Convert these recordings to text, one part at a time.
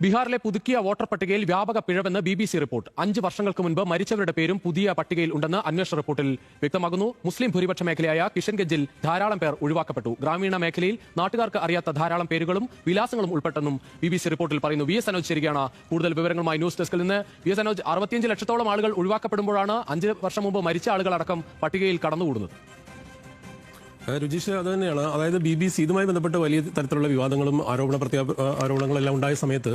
ബീഹാറിലെ പുതുക്കിയ വോട്ടർ പട്ടികയിൽ വ്യാപക പിഴവെന്ന് BBC റിപ്പോർട്ട് 5 വർഷങ്ങൾക്ക് മുൻപ് മരിച്ചവരുടെ പേരും പുതിയ പട്ടികയിൽ ഉണ്ടെന്ന് അന്വേഷണ റിപ്പോർട്ടിൽ വ്യക്തമാകുന്നു. മുസ്ലിം ഭൂരിപക്ഷ മേഖലയായ കിഷൻഗഞ്ചിൽ ധാരാളം പേർ ഒഴിവാക്കപ്പെട്ടു. ഗ്രാമീണ മേഖലയിൽ നാട്ടുകാർക്ക് അറിയാത്ത ധാരാളം പേരുകളും വിലാസങ്ങളും ഉൾപ്പെട്ടെന്നും BBC റിപ്പോർട്ടിൽ പറയുന്നു. VS അനോജ് ചേരുകയാണ് കൂടുതൽ വിവരങ്ങളുമായി ന്യൂസ് ഡെസ്കിൽ നിന്ന്. VS അനോജ്, 65 ലക്ഷത്തോളം ആളുകൾ ഒഴിവാക്കപ്പെടുമ്പോഴാണ് 5 വർഷം മുമ്പ് മരിച്ച ആളുകളടക്കം പട്ടികയിൽ കടന്നുകൂടുന്നത്. രുചീഷ്, അത് തന്നെയാണ്. അതായത് BBC ഇതുമായി ബന്ധപ്പെട്ട് വലിയ തരത്തിലുള്ള വിവാദങ്ങളും ആരോപണങ്ങളെല്ലാം ഉണ്ടായ സമയത്ത്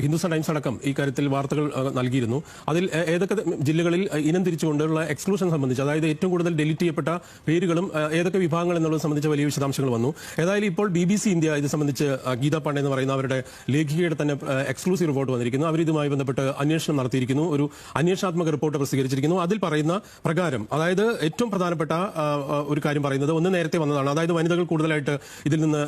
ഹിന്ദുസ്ഥാൻ ടൈംസ് അടക്കം ഈ കാര്യത്തിൽ വാർത്തകൾ നൽകിയിരുന്നു. അതിൽ ഏതൊക്കെ ജില്ലകളിൽ ഇനം തിരിച്ചുകൊണ്ടുള്ള എക്സ്ക്ലൂഷൻ സംബന്ധിച്ച്, അതായത് ഏറ്റവും കൂടുതൽ ഡിലീറ്റ് ചെയ്യപ്പെട്ട പേരുകളും ഏതൊക്കെ വിഭാഗങ്ങൾ എന്നുള്ളത് സംബന്ധിച്ച് വലിയ വിശദാംശങ്ങൾ വന്നു. ഏതായാലും ഇപ്പോൾ BBC ഇന്ത്യ ഇത് സംബന്ധിച്ച് ഗീതാ പാണ്ഡെ എന്ന് പറയുന്ന അവരുടെ ലേഖികയുടെ തന്നെ എക്സ്ക്ലൂസീവ് റിപ്പോർട്ട് വന്നിരിക്കുന്നു. അവർ ഇതുമായി ബന്ധപ്പെട്ട് അന്വേഷണം നടത്തിയിരിക്കുന്നു. ഒരു അന്വേഷണാത്മക റിപ്പോർട്ട് പ്രസിദ്ധീകരിച്ചിരിക്കുന്നു. അതിൽ പറയുന്ന പ്രകാരം, അതായത് ഏറ്റവും പ്രധാനപ്പെട്ട ഒരു കാര്യം പറയുന്നത് ഒന്ന് നേരത്തെ വന്നതാണ്. അതായത് വനിതകൾ കൂടുതലായിട്ട് ഇതിൽ നിന്ന്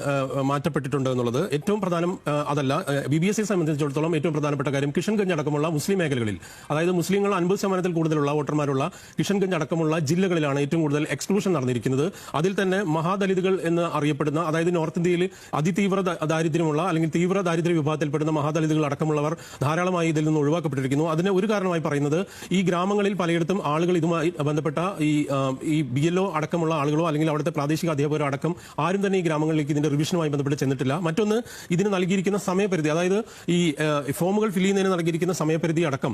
മാറ്റപ്പെട്ടിട്ടുണ്ട് എന്നുള്ളത് ഏറ്റവും പ്രധാനം. അതല്ല, BBC സംബന്ധിച്ചിടത്തോളം ഏറ്റവും പ്രധാനപ്പെട്ട കാര്യം കിഷൻഗഞ്ച് അടക്കമുള്ള മുസ്ലിം മേഖലകളിൽ, അതായത് മുസ്ലിങ്ങൾ 50% കൂടുതലുള്ള വോട്ടർമാരുള്ള കിഷൻഗഞ്ച് അടക്കമുള്ള ജില്ലകളിലാണ് ഏറ്റവും കൂടുതൽ എക്സ്ക്ലൂഷൻ നടന്നിരിക്കുന്നത്. അതിൽ തന്നെ മഹാദലിതുകൾ എന്ന് അറിയപ്പെടുന്ന, അതായത് നോർത്ത് ഇന്ത്യയിൽ അതിതീവ്ര ദാരിദ്ര്യമുള്ള അല്ലെങ്കിൽ തീവ്ര ദാരിദ്ര്യ വിഭാഗത്തിൽപ്പെടുന്ന മഹാദലിതുകൾ അടക്കമുള്ളവർ ധാരാളമായി ഇതിൽ നിന്ന് ഒഴിവാക്കപ്പെട്ടിരിക്കുന്നു. അതിന് ഒരു കാരണമായി പറയുന്നത് ഈ ഗ്രാമങ്ങളിൽ പലയിടത്തും ആളുകൾ ഇതുമായി ബന്ധപ്പെട്ട ഈ BLO അടക്കമുള്ള ആളുകളോ അല്ലെങ്കിൽ അവിടുത്തെ പ്രാദേശിക അധ്യാപകരോ അടക്കം ആരും തന്നെ ഈ ഗ്രാമങ്ങളിലേക്ക് ഇതിന്റെ റിവിഷനുമായി ബന്ധപ്പെട്ട് ചെന്നിട്ടില്ല. മറ്റൊന്ന്, ഇതിന് നൽകിയിരിക്കുന്ന സമയപരിധി, അതായത് ഈ ഫോമുകൾ ഫിൽ ചെയ്യുന്നതിന് നൽകിയിരിക്കുന്ന സമയപരിധി അടക്കം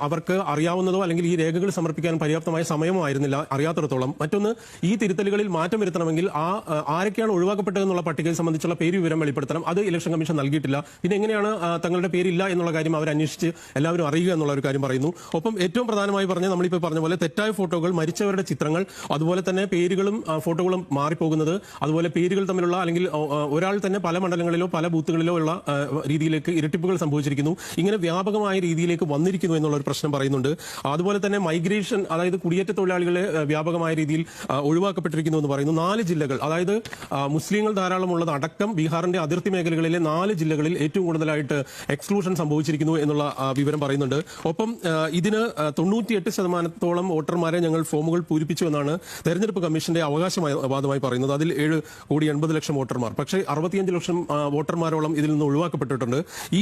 അവർക്ക് അറിയാവുന്നതോ അല്ലെങ്കിൽ ഈ രേഖകൾ സമർപ്പിക്കാൻ പര്യാപ്തമായ സമയമോ ആയിരുന്നില്ല അറിയാത്തിടത്തോളം. മറ്റൊന്ന്, ഈ തിരുത്തലുകളിൽ മാറ്റം വരുത്തണമെങ്കിൽ ആരൊക്കെയാണ് ഒഴിവാക്കപ്പെട്ടതെന്നുള്ള പട്ടികയെ സംബന്ധിച്ചുള്ള പേര് വിവരം വെളിപ്പെടുത്തണം. അത് ഇലക്ഷൻ കമ്മീഷൻ നൽകിയിട്ടില്ല. പിന്നെ എങ്ങനെയാണ് തങ്ങളുടെ പേരില്ല എന്നുള്ള കാര്യം അവർ അന്വേഷിച്ച് എല്ലാവരും അറിയുക എന്നുള്ള ഒരു കാര്യം പറയുന്നു. ഒപ്പം ഏറ്റവും പ്രധാനമായി പറഞ്ഞ, നമ്മളിപ്പോൾ പറഞ്ഞ പോലെ തെറ്റായ ഫോട്ടോകൾ, മരിച്ചവരുടെ ചിത്രങ്ങൾ, അതുപോലെ തന്നെ പേരുകളും ഫോട്ടോകളും മാറിപ്പോകുന്നത്, അതുപോലെ പേരുകൾ തമ്മിലുള്ള അല്ലെങ്കിൽ ഒരാൾ തന്നെ പല മണ്ഡലങ്ങളിലോ പല ബൂത്തുകളിലോ ഉള്ള രീതിയിലേക്ക് ഇരട്ടിപ്പുകൾ സംഭവിച്ചിരിക്കുന്നു. ഇങ്ങനെ വ്യാപകമായ രീതിയിലേക്ക് വന്നിരിക്കുന്നു എന്നുള്ള ഒരു പ്രശ്നം പറയുന്നുണ്ട്. അതുപോലെ തന്നെ മൈഗ്രേഷൻ, അതായത് കുടിയേറ്റ തൊഴിലാളികളെ വ്യാപകമായ രീതിയിൽ ഒഴിവാക്കപ്പെട്ടിരിക്കുന്നു എന്ന് പറയുന്നു. 4 ജില്ലകൾ, അതായത് മുസ്ലിങ്ങൾ ധാരാളമുള്ളത് അടക്കം ബീഹാറിന്റെ അതിർത്തി മേഖലകളിലെ 4 ജില്ലകളിൽ ഏറ്റവും കൂടുതലായിട്ട് എക്സ്ക്ലൂഷൻ സംഭവിച്ചിരിക്കുന്നു എന്നുള്ള വിവരം പറയുന്നുണ്ട്. ഒപ്പം ഇതിന് 98% വോട്ടർമാരെ ഞങ്ങൾ ഫോമുകൾ പൂരിപ്പിച്ചു എന്നാണ് തെരഞ്ഞെടുപ്പ് കമ്മീഷന്റെ അവകാശവാദമായി പറയുന്നത്. അതിൽ 7,80,00,000 വോട്ടർമാർ. പക്ഷേ 65 ലക്ഷം വോട്ടർമാരോളം ഇതിൽ നിന്ന് ഒഴിവാക്കപ്പെട്ടിട്ടുണ്ട്. ഈ